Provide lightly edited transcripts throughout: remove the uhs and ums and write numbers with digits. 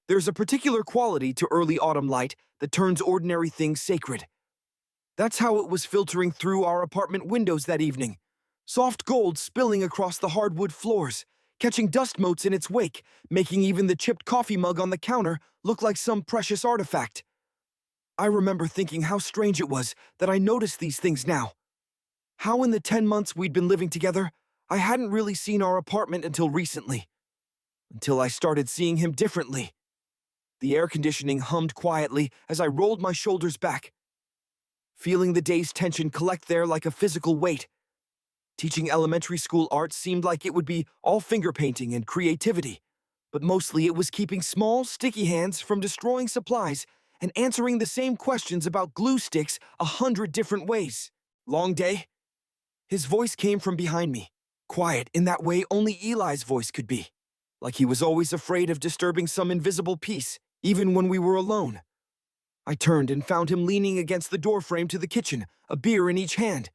There's a particular quality to early autumn light that turns ordinary things sacred. That's how it was filtering through our apartment windows that evening. Soft gold spilling across the hardwood floors, catching dust motes in its wake, making even the chipped coffee mug on the counter look like some precious artifact. I remember thinking how strange it was that I noticed these things now. How in the 10 months we'd been living together, I hadn't really seen our apartment until recently. Until I started seeing him differently. The air conditioning hummed quietly as I rolled my shoulders back, feeling the day's tension collect there like a physical weight. Teaching elementary school art seemed like it would be all finger painting and creativity, but mostly it was keeping small, sticky hands from destroying supplies and answering the same questions about glue sticks 100 different ways. Long day? His voice came from behind me, quiet in that way only Eli's voice could be, like he was always afraid of disturbing some invisible peace, even when we were alone. I turned and found him leaning against the doorframe to the kitchen, a beer in each hand.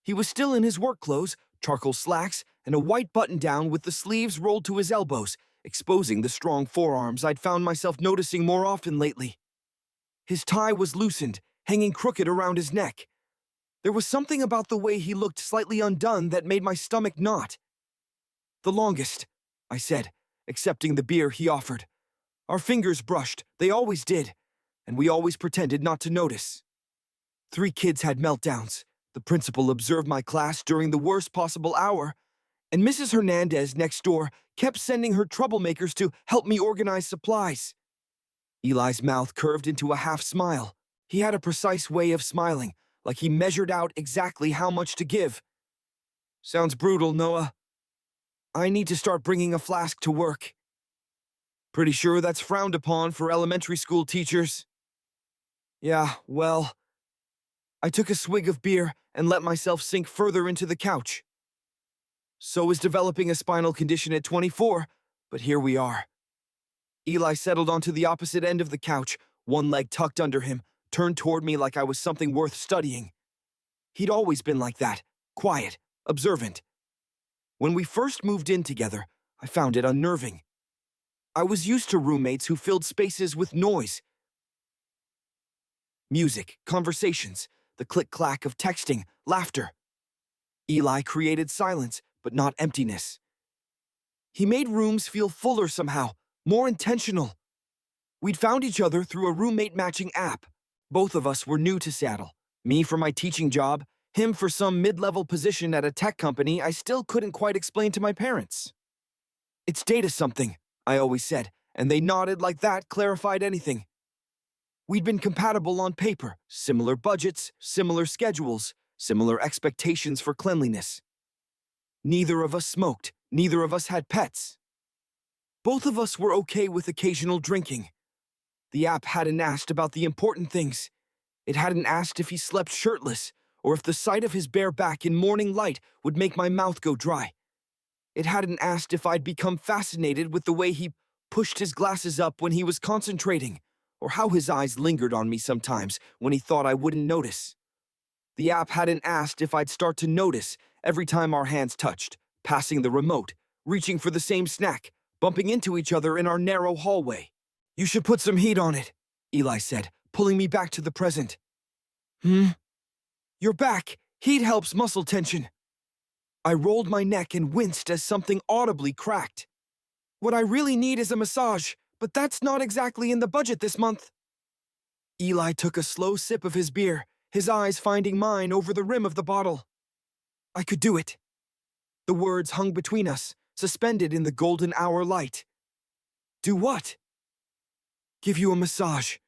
He was still in his work clothes, charcoal slacks, and a white button-down with the sleeves rolled to his elbows, exposing the strong forearms I'd found myself noticing more often lately. His tie was loosened, hanging crooked around his neck. There was something about the way he looked slightly undone that made my stomach knot. "The longest," I said, accepting the beer he offered. Our fingers brushed, they always did, and we always pretended not to notice. 3 kids had meltdowns. The principal observed my class during the worst possible hour, and Mrs. Hernandez next door kept sending her troublemakers to help me organize supplies. Eli's mouth curved into a half smile. He had a precise way of smiling, like he measured out exactly how much to give. "Sounds brutal, Noah. I need to start bringing a flask to work." "Pretty sure that's frowned upon for elementary school teachers." "Yeah, well..." I took a swig of beer and let myself sink further into the couch. So is developing a spinal condition at 24, but here we are. Eli settled onto the opposite end of the couch, one leg tucked under him, turned toward me like I was something worth studying. He'd always been like that, quiet, observant. When we first moved in together, I found it unnerving. I was used to roommates who filled spaces with noise. Music, conversations, the click-clack of texting, laughter. Eli created silence, but not emptiness. He made rooms feel fuller somehow, more intentional. We'd found each other through a roommate-matching app. Both of us were new to Seattle. Me for my teaching job, him for some mid-level position at a tech company I still couldn't quite explain to my parents. "It's data something," I always said, and they nodded like that clarified anything. We'd been compatible on paper, similar budgets, similar schedules, similar expectations for cleanliness. Neither of us smoked, neither of us had pets. Both of us were okay with occasional drinking. The app hadn't asked about the important things. It hadn't asked if he slept shirtless, or if the sight of his bare back in morning light would make my mouth go dry. It hadn't asked if I'd become fascinated with the way he pushed his glasses up when he was concentrating, or how his eyes lingered on me sometimes when he thought I wouldn't notice. The app hadn't asked if I'd start to notice every time our hands touched, passing the remote, reaching for the same snack, bumping into each other in our narrow hallway. "You should put some heat on it," Eli said, pulling me back to the present. "You're back. Heat helps muscle tension." I rolled my neck and winced as something audibly cracked. "What I really need is a massage, but that's not exactly in the budget this month." Eli took a slow sip of his beer, his eyes finding mine over the rim of the bottle. "I could do it." The words hung between us, suspended in the golden hour light. "Do what?" "Give you a massage."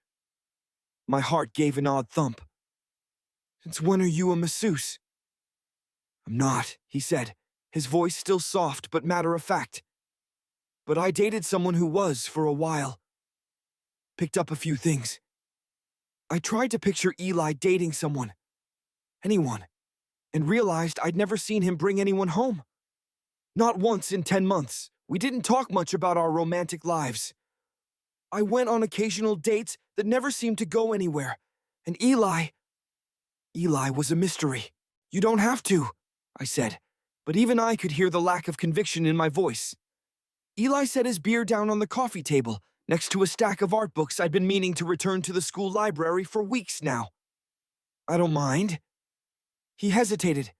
My heart gave an odd thump. "Since when are you a masseuse?" "I'm not," he said, his voice still soft but matter-of-fact. "But I dated someone who was for a while. Picked up a few things." I tried to picture Eli dating someone, anyone, and realized I'd never seen him bring anyone home. Not once in 10 months. We didn't talk much about our romantic lives. I went on occasional dates that never seemed to go anywhere, and Eli was a mystery. "You don't have to," I said, but even I could hear the lack of conviction in my voice. Eli set his beer down on the coffee table, next to a stack of art books I'd been meaning to return to the school library for weeks now. I don't mind. He hesitated.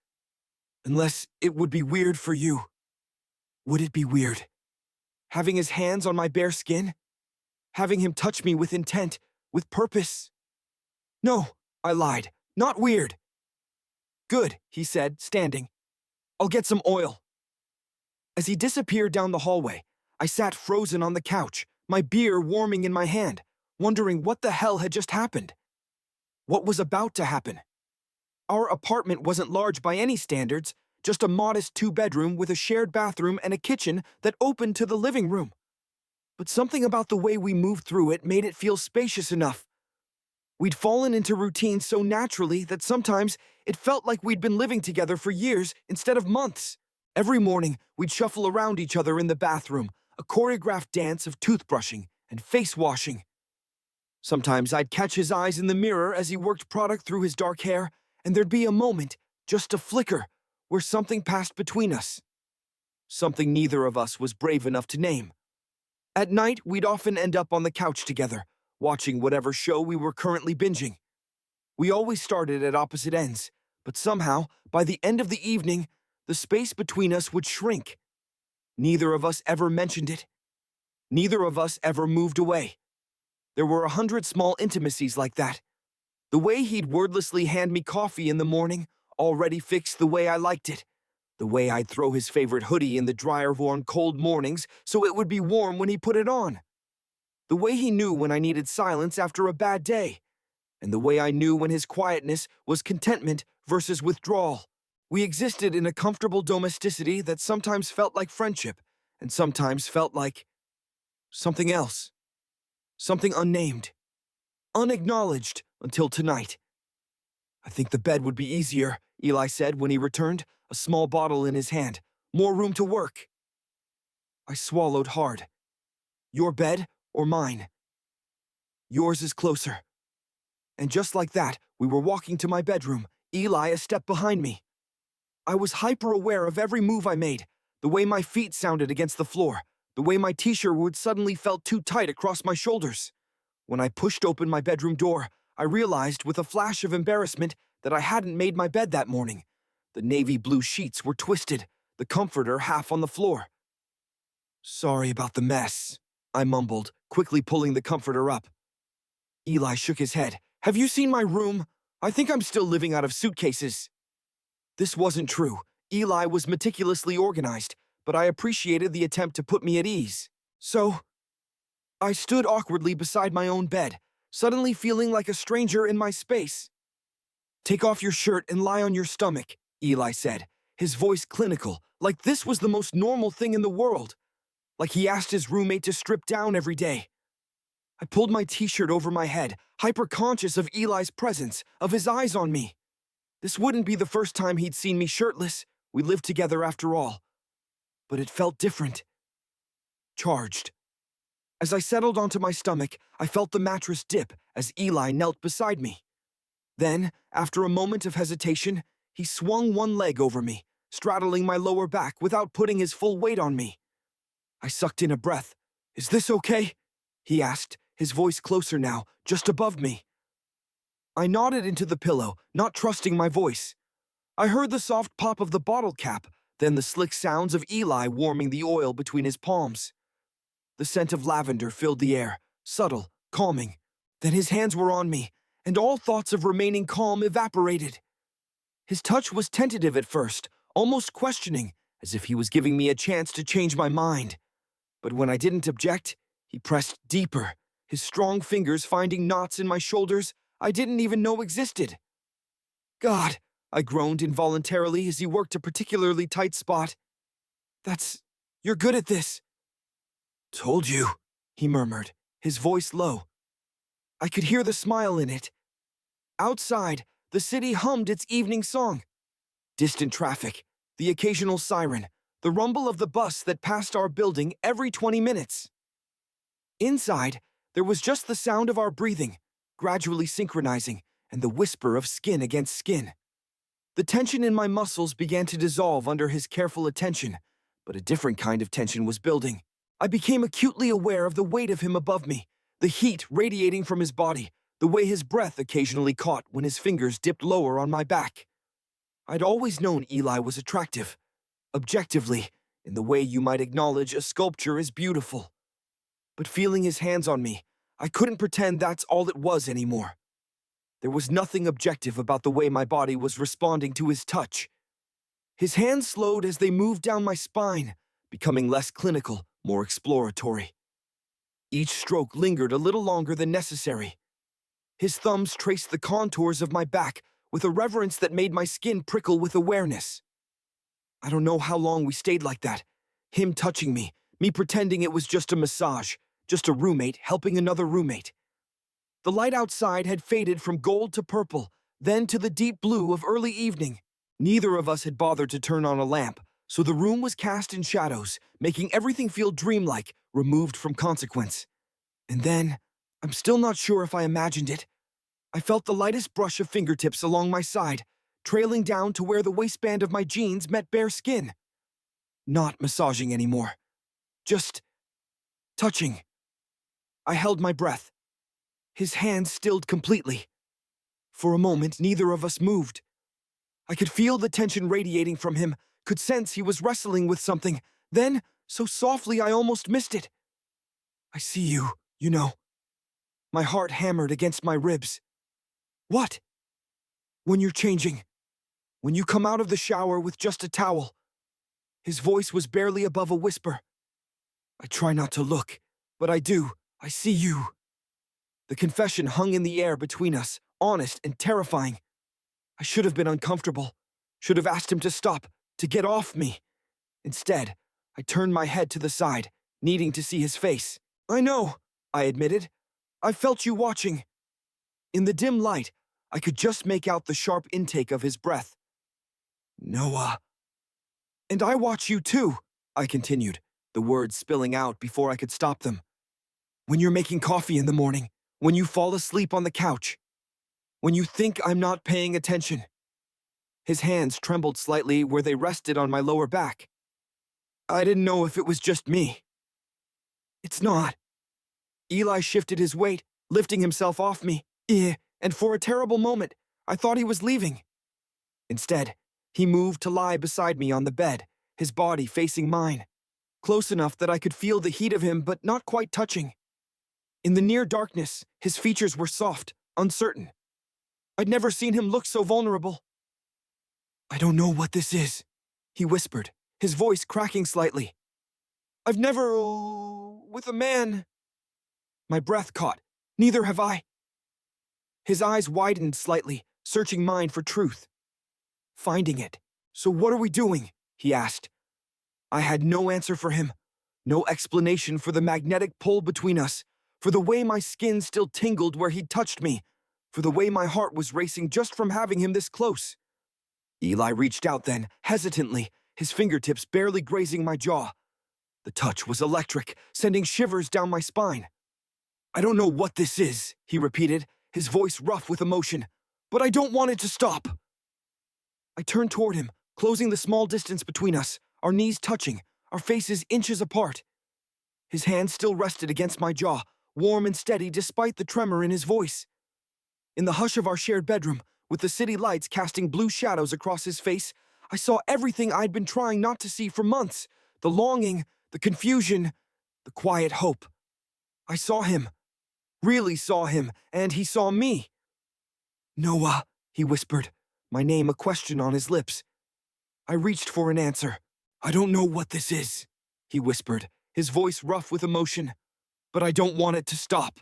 Unless it would be weird for you. Would it be weird? Having his hands on my bare skin? Having him touch me with intent, with purpose? No, I lied. Not weird. Good, he said, standing. I'll get some oil. As he disappeared down the hallway, I sat frozen on the couch, my beer warming in my hand, wondering what the hell had just happened. What was about to happen? Our apartment wasn't large by any standards, just a modest two-bedroom with a shared bathroom and a kitchen that opened to the living room. But something about the way we moved through it made it feel spacious enough. We'd fallen into routine so naturally that sometimes it felt like we'd been living together for years instead of months. Every morning, we'd shuffle around each other in the bathroom, a choreographed dance of toothbrushing and face washing. Sometimes I'd catch his eyes in the mirror as he worked product through his dark hair, and there'd be a moment, just a flicker, where something passed between us. Something neither of us was brave enough to name. At night, we'd often end up on the couch together, watching whatever show we were currently binging. We always started at opposite ends, but somehow, by the end of the evening, the space between us would shrink. Neither of us ever mentioned it. Neither of us ever moved away. There were 100 small intimacies like that. The way he'd wordlessly hand me coffee in the morning already fixed the way I liked it. The way I'd throw his favorite hoodie in the dryer on cold mornings so it would be warm when he put it on. The way he knew when I needed silence after a bad day. And the way I knew when his quietness was contentment versus withdrawal. We existed in a comfortable domesticity that sometimes felt like friendship and sometimes felt like something else. Something unnamed. Unacknowledged until tonight. I think the bed would be easier, Eli said when he returned, a small bottle in his hand. More room to work. I swallowed hard. Your bed or mine? Yours is closer. And just like that, we were walking to my bedroom, Eli a step behind me. I was hyper-aware of every move I made, the way my feet sounded against the floor, the way my t-shirt would suddenly felt too tight across my shoulders. When I pushed open my bedroom door, I realized with a flash of embarrassment that I hadn't made my bed that morning. The navy blue sheets were twisted, the comforter half on the floor. Sorry about the mess, I mumbled, quickly pulling the comforter up. Eli shook his head. Have you seen my room? I think I'm still living out of suitcases. This wasn't true. Eli was meticulously organized, but I appreciated the attempt to put me at ease. So, I stood awkwardly beside my own bed, suddenly feeling like a stranger in my space. Take off your shirt and lie on your stomach, Eli said, his voice clinical, like this was the most normal thing in the world, like he asked his roommate to strip down every day. I pulled my t-shirt over my head, hyper-conscious of Eli's presence, of his eyes on me. This wouldn't be the first time he'd seen me shirtless. We lived together after all. But it felt different. Charged. As I settled onto my stomach, I felt the mattress dip as Eli knelt beside me. Then, after a moment of hesitation, he swung one leg over me, straddling my lower back without putting his full weight on me. I sucked in a breath. Is this okay? He asked, his voice closer now, just above me. I nodded into the pillow, not trusting my voice. I heard the soft pop of the bottle cap, then the slick sounds of Eli warming the oil between his palms. The scent of lavender filled the air, subtle, calming. Then his hands were on me, and all thoughts of remaining calm evaporated. His touch was tentative at first, almost questioning, as if he was giving me a chance to change my mind. But when I didn't object, he pressed deeper, his strong fingers finding knots in my shoulders I didn't even know existed. God, I groaned involuntarily as he worked a particularly tight spot. You're good at this. Told you, he murmured, his voice low. I could hear the smile in it. Outside, the city hummed its evening song. Distant traffic, the occasional siren, the rumble of the bus that passed our building every 20 minutes. Inside, there was just the sound of our breathing, gradually synchronizing, and the whisper of skin against skin. The tension in my muscles began to dissolve under his careful attention, but a different kind of tension was building. I became acutely aware of the weight of him above me, the heat radiating from his body, the way his breath occasionally caught when his fingers dipped lower on my back. I'd always known Eli was attractive, objectively, in the way you might acknowledge a sculpture is beautiful. But feeling his hands on me, I couldn't pretend that's all it was anymore. There was nothing objective about the way my body was responding to his touch. His hands slowed as they moved down my spine, becoming less clinical, more exploratory. Each stroke lingered a little longer than necessary. His thumbs traced the contours of my back with a reverence that made my skin prickle with awareness. I don't know how long we stayed like that, him touching me, me pretending it was just a massage, just a roommate helping another roommate. The light outside had faded from gold to purple, then to the deep blue of early evening. Neither of us had bothered to turn on a lamp, so the room was cast in shadows, making everything feel dreamlike, removed from consequence. And then, I'm still not sure if I imagined it, I felt the lightest brush of fingertips along my side, trailing down to where the waistband of my jeans met bare skin. Not massaging anymore. Just touching. I held my breath. His hands stilled completely. For a moment, neither of us moved. I could feel the tension radiating from him, could sense he was wrestling with something. Then, so softly I almost missed it. I see you, you know. My heart hammered against my ribs. What? When you're changing. When you come out of the shower with just a towel. His voice was barely above a whisper. I try not to look, but I do. I see you. The confession hung in the air between us, honest and terrifying. I should have been uncomfortable, should have asked him to stop, to get off me. Instead, I turned my head to the side, needing to see his face. I know, I admitted. I felt you watching. In the dim light, I could just make out the sharp intake of his breath. Noah. And I watch you too, I continued, the words spilling out before I could stop them. When you're making coffee in the morning, when you fall asleep on the couch, when you think I'm not paying attention. His hands trembled slightly where they rested on my lower back. I didn't know if it was just me. It's not. Eli shifted his weight, lifting himself off me, and for a terrible moment, I thought he was leaving. Instead, he moved to lie beside me on the bed, his body facing mine, close enough that I could feel the heat of him but not quite touching. In the near darkness, his features were soft, uncertain. I'd never seen him look so vulnerable. I don't know what this is, he whispered, his voice cracking slightly. I've never, with a man. My breath caught. Neither have I. His eyes widened slightly, searching mine for truth. Finding it. So what are we doing? He asked. I had no answer for him, no explanation for the magnetic pull between us, for the way my skin still tingled where he'd touched me, for the way my heart was racing just from having him this close. Eli reached out then, hesitantly, his fingertips barely grazing my jaw. The touch was electric, sending shivers down my spine. I don't know what this is, he repeated, his voice rough with emotion, but I don't want it to stop. I turned toward him, closing the small distance between us, our knees touching, our faces inches apart. His hand still rested against my jaw, warm and steady despite the tremor in his voice. In the hush of our shared bedroom, with the city lights casting blue shadows across his face, I saw everything I'd been trying not to see for months. The longing, the confusion, the quiet hope. I saw him, really saw him, and he saw me. Noah, he whispered, my name a question on his lips. I reached for an answer. I don't know what this is, he whispered, his voice rough with emotion, but I don't want it to stop.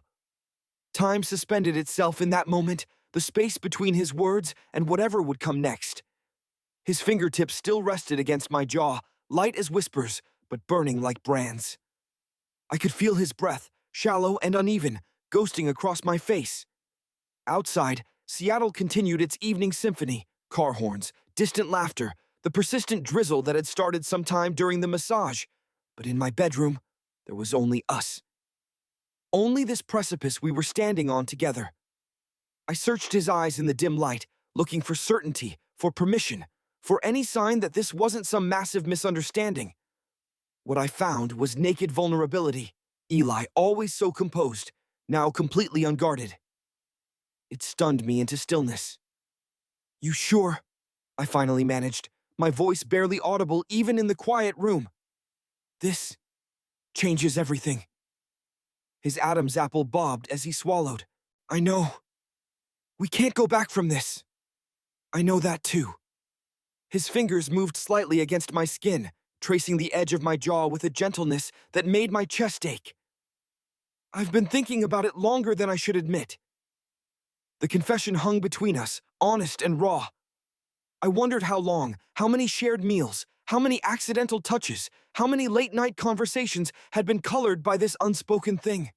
Time suspended itself in that moment, the space between his words and whatever would come next. His fingertips still rested against my jaw, light as whispers, but burning like brands. I could feel his breath, shallow and uneven, ghosting across my face. Outside, Seattle continued its evening symphony, car horns, distant laughter, the persistent drizzle that had started sometime during the massage. But in my bedroom, there was only us. Only this precipice we were standing on together. I searched his eyes in the dim light, looking for certainty, for permission, for any sign that this wasn't some massive misunderstanding. What I found was naked vulnerability. Eli, always so composed, now completely unguarded. It stunned me into stillness. "You sure?" I finally managed, my voice barely audible even in the quiet room. "This changes everything." His Adam's apple bobbed as he swallowed. "I know. We can't go back from this." "I know that too." His fingers moved slightly against my skin, tracing the edge of my jaw with a gentleness that made my chest ache. "I've been thinking about it longer than I should admit." The confession hung between us, honest and raw. I wondered how long, how many shared meals, how many accidental touches, how many late-night conversations had been colored by this unspoken thing.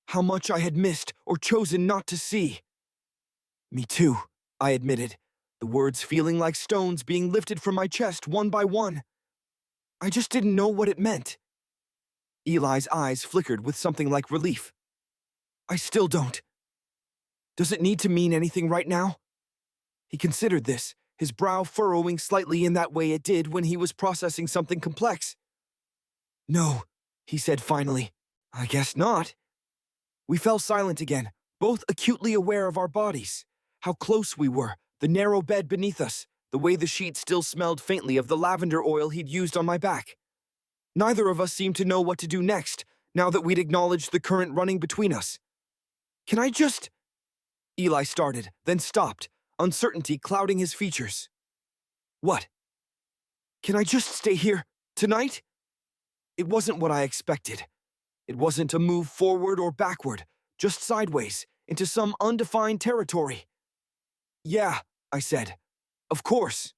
How much I had missed or chosen not to see. "Me too," I admitted, the words feeling like stones being lifted from my chest one by one. "I just didn't know what it meant." Eli's eyes flickered with something like relief. "I still don't. Does it need to mean anything right now?" He considered this, his brow furrowing slightly in that way it did when he was processing something complex. "No," he said finally. "I guess not." We fell silent again, both acutely aware of our bodies, how close we were, the narrow bed beneath us, the way the sheet still smelled faintly of the lavender oil he'd used on my back. Neither of us seemed to know what to do next, now that we'd acknowledged the current running between us. "Can I just—" Eli started, then stopped, uncertainty clouding his features. "What? Can I just stay here, tonight?" It wasn't what I expected. It wasn't a move forward or backward, just sideways, into some undefined territory. "Yeah," I said. "Of course."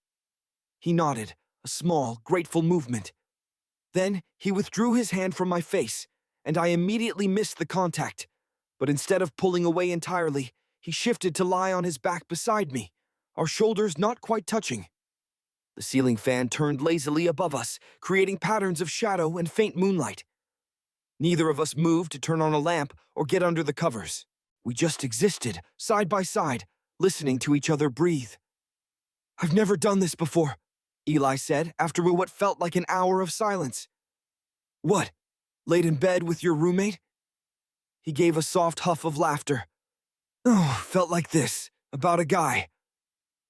He nodded, a small, grateful movement. Then he withdrew his hand from my face, and I immediately missed the contact. But instead of pulling away entirely, he shifted to lie on his back beside me, our shoulders not quite touching. The ceiling fan turned lazily above us, creating patterns of shadow and faint moonlight. Neither of us moved to turn on a lamp or get under the covers. We just existed, side by side, listening to each other breathe. "I've never done this before," Eli said after what felt like an hour of silence. "What? Laid in bed with your roommate?" He gave a soft huff of laughter. "Oh, felt like this, about a guy."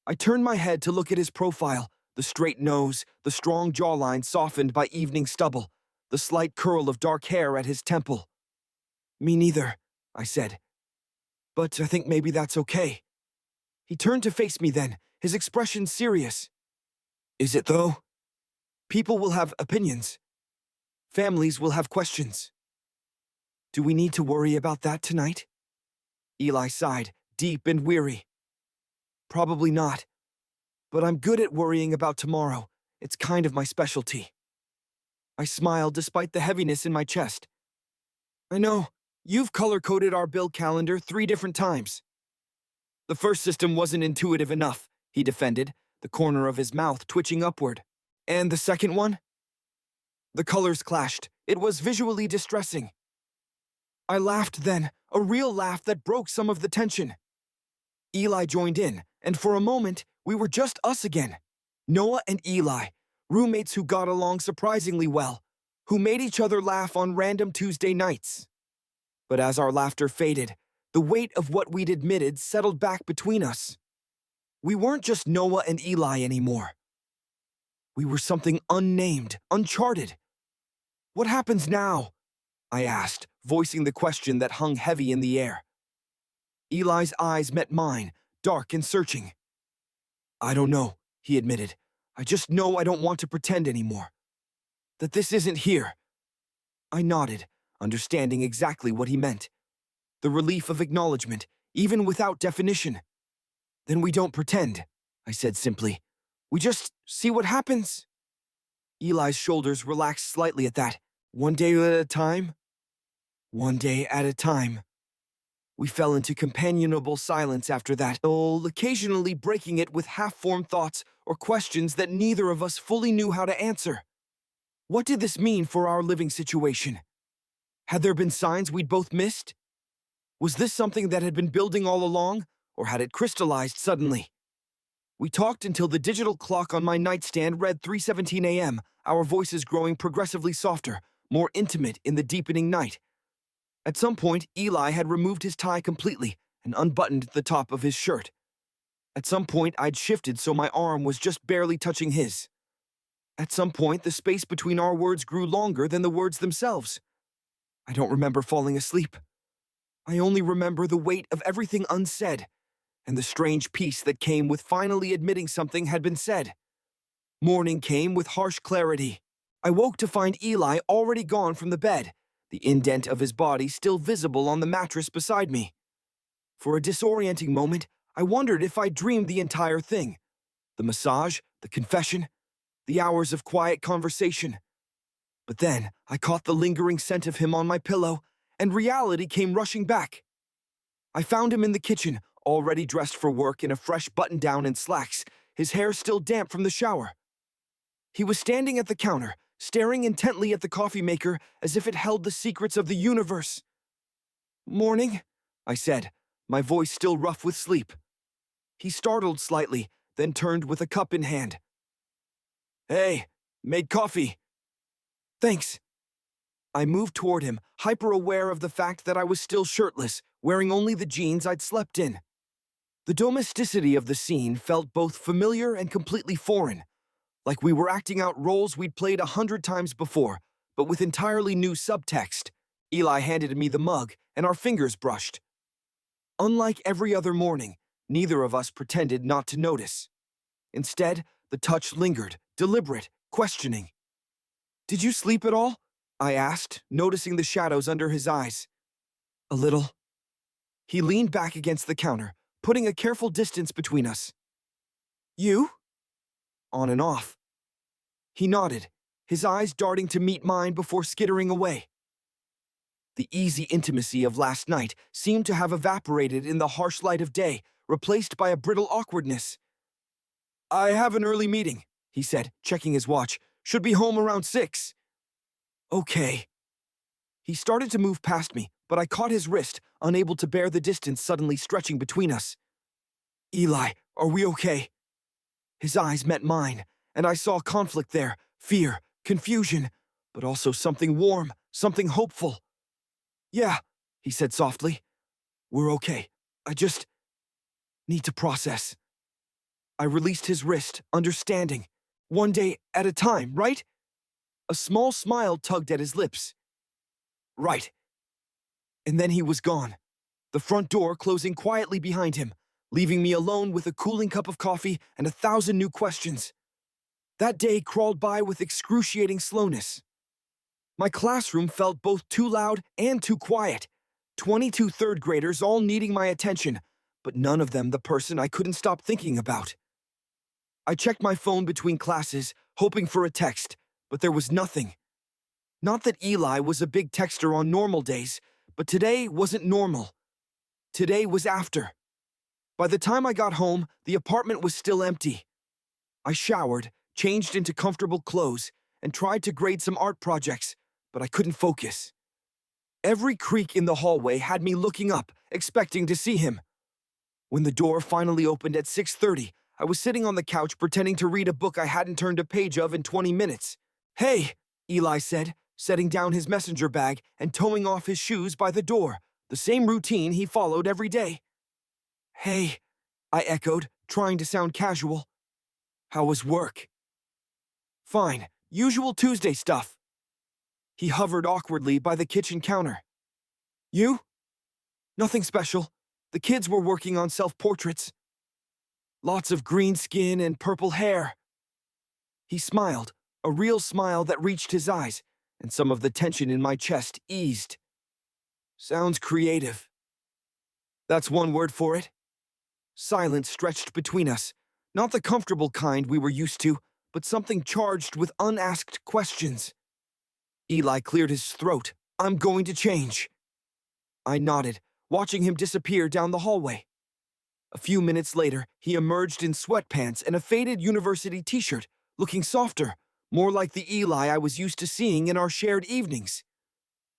I turned my head to look at his profile, the straight nose, the strong jawline softened by evening stubble, the slight curl of dark hair at his temple. "Me neither," I said. "But I think maybe that's okay." He turned to face me then, his expression serious. "Is it though? People will have opinions. Families will have questions. Do we need to worry about that tonight?" Eli sighed, deep and weary. "Probably not. But I'm good at worrying about tomorrow. It's kind of my specialty." I smiled despite the heaviness in my chest. "I know. You've color-coded our bill calendar 3 different times." "The first system wasn't intuitive enough," he defended, the corner of his mouth twitching upward. "And the second one?" The colors clashed. It was visually distressing. I laughed then, a real laugh that broke some of the tension. Eli joined in, and for a moment, we were just us again. Noah and Eli, roommates who got along surprisingly well, who made each other laugh on random Tuesday nights. But as our laughter faded, the weight of what we'd admitted settled back between us. We weren't just Noah and Eli anymore. We were something unnamed, uncharted. "What happens now?" I asked, voicing the question that hung heavy in the air. Eli's eyes met mine, dark and searching. "I don't know," he admitted. "I just know I don't want to pretend anymore. That this isn't here." I nodded, understanding exactly what he meant. The relief of acknowledgement, even without definition. "Then we don't pretend," I said simply. "We just see what happens." Eli's shoulders relaxed slightly at that. "One day at a time?" "One day at a time." We fell into companionable silence after that, occasionally breaking it with half-formed thoughts or questions that neither of us fully knew how to answer. What did this mean for our living situation? Had there been signs we'd both missed? Was this something that had been building all along, or had it crystallized suddenly? We talked until the digital clock on my nightstand read 3:17 a.m., our voices growing progressively softer, more intimate in the deepening night. At some point, Eli had removed his tie completely and unbuttoned the top of his shirt. At some point, I'd shifted so my arm was just barely touching his. At some point, the space between our words grew longer than the words themselves. I don't remember falling asleep. I only remember the weight of everything unsaid and the strange peace that came with finally admitting something had been said. Morning came with harsh clarity. I woke to find Eli already gone from the bed, the indent of his body still visible on the mattress beside me. For a disorienting moment, I wondered if I'd dreamed the entire thing. The massage, the confession, the hours of quiet conversation. But then I caught the lingering scent of him on my pillow, and reality came rushing back. I found him in the kitchen, already dressed for work in a fresh button-down and slacks, his hair still damp from the shower. He was standing at the counter, staring intently at the coffee maker as if it held the secrets of the universe. "Morning," I said, my voice still rough with sleep. He startled slightly, then turned with a cup in hand. "Hey, made coffee." "Thanks." I moved toward him, hyper-aware of the fact that I was still shirtless, wearing only the jeans I'd slept in. The domesticity of the scene felt both familiar and completely foreign, like we were acting out roles we'd played 100 times before, but with entirely new subtext. Eli handed me the mug, and our fingers brushed. Unlike every other morning, neither of us pretended not to notice. Instead, the touch lingered, deliberate, questioning. "Did you sleep at all?" I asked, noticing the shadows under his eyes. "A little." He leaned back against the counter, putting a careful distance between us. "You?" "On and off." He nodded, his eyes darting to meet mine before skittering away. The easy intimacy of last night seemed to have evaporated in the harsh light of day, replaced by a brittle awkwardness. "I have an early meeting," he said, checking his watch. "Should be home around 6. "Okay." He started to move past me, but I caught his wrist, unable to bear the distance suddenly stretching between us. "Eli, are we okay?" His eyes met mine, and I saw conflict there, fear, confusion, but also something warm, something hopeful. "Yeah," he said softly. "We're okay. I just need to process." I released his wrist, understanding. One day at a time, right? A small smile tugged at his lips. "Right." And then he was gone, the front door closing quietly behind him, leaving me alone with a cooling cup of coffee and 1,000 new questions. That day crawled by with excruciating slowness. My classroom felt both too loud and too quiet. 22 third graders all needing my attention, but none of them the person I couldn't stop thinking about. I checked my phone between classes, hoping for a text, but there was nothing. Not that Eli was a big texter on normal days, but today wasn't normal. Today was after. By the time I got home, the apartment was still empty. I showered, changed into comfortable clothes, and tried to grade some art projects, but I couldn't focus. Every creak in the hallway had me looking up, expecting to see him. When the door finally opened at 6:30, I was sitting on the couch pretending to read a book I hadn't turned a page of in 20 minutes. "Hey," Eli said, setting down his messenger bag and towing off his shoes by the door, the same routine he followed every day. "Hey," I echoed, trying to sound casual. "How was work?" "Fine, usual Tuesday stuff." He hovered awkwardly by the kitchen counter. "You?" "Nothing special. The kids were working on self-portraits. Lots of green skin and purple hair." He smiled, a real smile that reached his eyes, and some of the tension in my chest eased. "Sounds creative." "That's one word for it." Silence stretched between us, not the comfortable kind we were used to, but something charged with unasked questions. Eli cleared his throat. "I'm going to change." I nodded, watching him disappear down the hallway. A few minutes later, he emerged in sweatpants and a faded university t-shirt, looking softer, more like the Eli I was used to seeing in our shared evenings.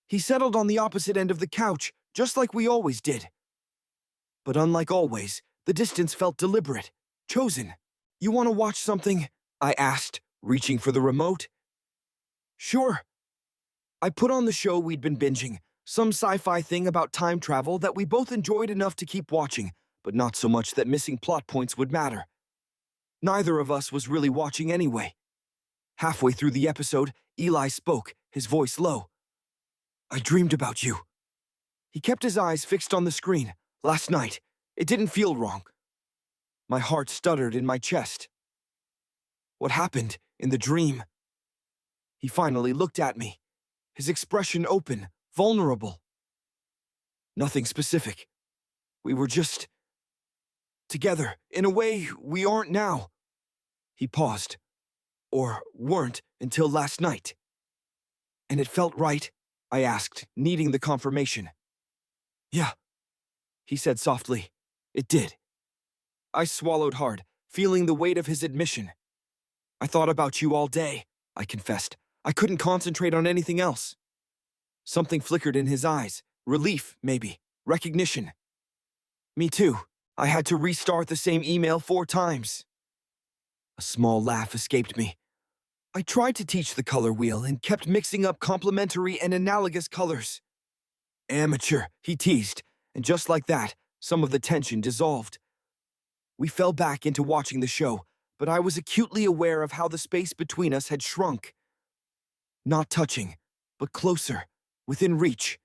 He settled on the opposite end of the couch, just like we always did. But unlike always, the distance felt deliberate, chosen. You want to watch something? I asked, reaching for the remote. Sure. I put on the show we'd been binging, some sci-fi thing about time travel that we both enjoyed enough to keep watching, but not so much that missing plot points would matter. Neither of us was really watching anyway. Halfway through the episode, Eli spoke, his voice low. I dreamed about you. He kept his eyes fixed on the screen. Last night, it didn't feel wrong. My heart stuttered in my chest. What happened in the dream? He finally looked at me, his expression open, vulnerable. Nothing specific. We were just together in a way we aren't now. He paused. Or weren't until last night. And it felt right? I asked, needing the confirmation. Yeah, he said softly. It did. I swallowed hard, feeling the weight of his admission. I thought about you all day, I confessed. I couldn't concentrate on anything else. Something flickered in his eyes. Relief, maybe. Recognition. Me too. I had to restart the same email 4 times. A small laugh escaped me. I tried to teach the color wheel and kept mixing up complementary and analogous colors. Amateur, he teased, and just like that, some of the tension dissolved. We fell back into watching the show, but I was acutely aware of how the space between us had shrunk. Not touching, but closer, within reach.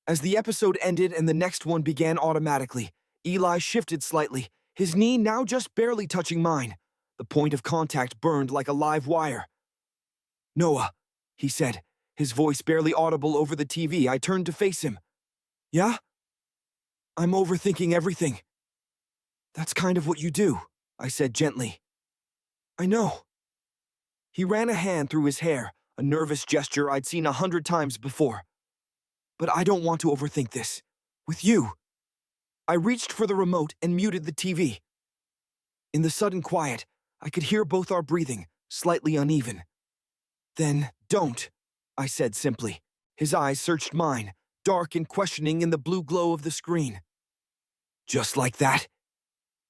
As the episode ended and the next one began automatically, Eli shifted slightly, his knee now just barely touching mine. The point of contact burned like a live wire. Noah, he said, his voice barely audible over the TV. I turned to face him. Yeah? I'm overthinking everything. That's kind of what you do, I said gently. I know. He ran a hand through his hair, a nervous gesture I'd seen 100 times before. But I don't want to overthink this. With you. I reached for the remote and muted the TV. In the sudden quiet, I could hear both our breathing, slightly uneven. Then, don't, I said simply. His eyes searched mine, dark and questioning in the blue glow of the screen. Just like that?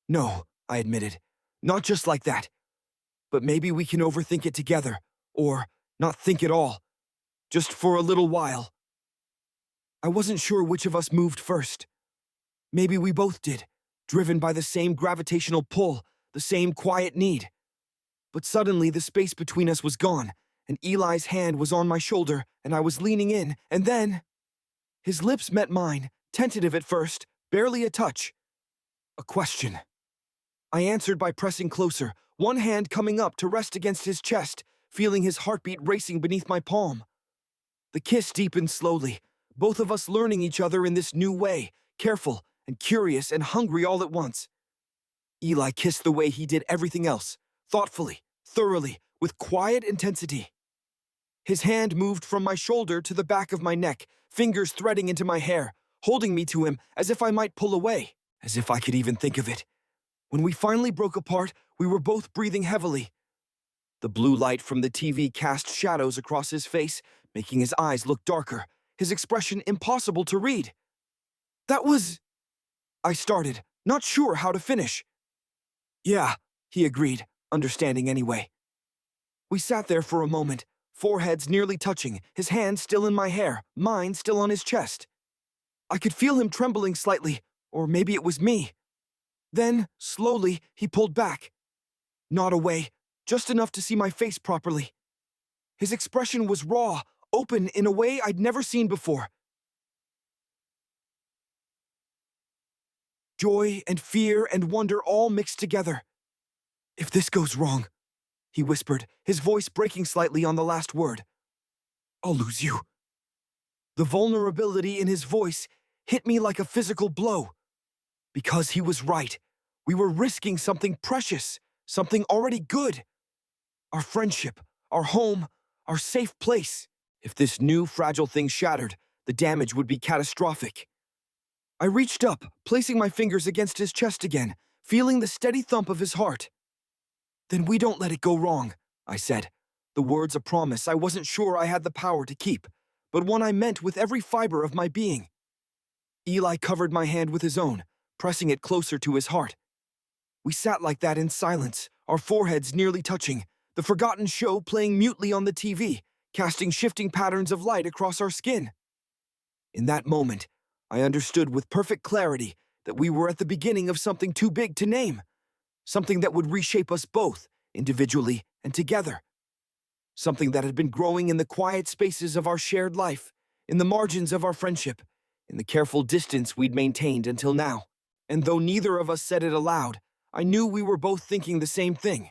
No, I admitted. Not just like that. But maybe we can overthink it together, or not think at all. Just for a little while. I wasn't sure which of us moved first. Maybe we both did, driven by the same gravitational pull, the same quiet need. But suddenly the space between us was gone, and Eli's hand was on my shoulder, and I was leaning in, and then... His lips met mine, tentative at first, barely a touch. A question. I answered by pressing closer, one hand coming up to rest against his chest, feeling his heartbeat racing beneath my palm. The kiss deepened slowly, both of us learning each other in this new way, careful and curious and hungry all at once. Eli kissed the way he did everything else, thoughtfully, thoroughly, with quiet intensity. His hand moved from my shoulder to the back of my neck, fingers threading into my hair, holding me to him as if I might pull away, as if I could even think of it. When we finally broke apart, we were both breathing heavily. The blue light from the TV cast shadows across his face, making his eyes look darker, his expression impossible to read. That was... I started, not sure how to finish. Yeah, he agreed, understanding anyway. We sat there for a moment, foreheads nearly touching, his hand still in my hair, mine still on his chest. I could feel him trembling slightly, or maybe it was me. Then, slowly, he pulled back. Not away, just enough to see my face properly. His expression was raw, open in a way I'd never seen before. Joy and fear and wonder all mixed together. If this goes wrong, he whispered, his voice breaking slightly on the last word, I'll lose you. The vulnerability in his voice hit me like a physical blow. Because he was right. We were risking something precious, something already good. Our friendship, our home, our safe place. If this new fragile thing shattered, the damage would be catastrophic. I reached up, placing my fingers against his chest again, feeling the steady thump of his heart. Then we don't let it go wrong, I said. The words a promise I wasn't sure I had the power to keep, but one I meant with every fiber of my being. Eli covered my hand with his own, pressing it closer to his heart. We sat like that in silence, our foreheads nearly touching, the forgotten show playing mutely on the TV, casting shifting patterns of light across our skin. In that moment, I understood with perfect clarity that we were at the beginning of something too big to name, something that would reshape us both, individually and together. Something that had been growing in the quiet spaces of our shared life, in the margins of our friendship, in the careful distance we'd maintained until now. And though neither of us said it aloud, I knew we were both thinking the same thing.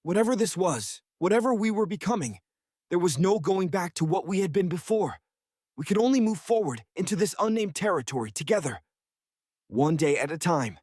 Whatever this was, whatever we were becoming, there was no going back to what we had been before. We could only move forward into this unnamed territory together, one day at a time.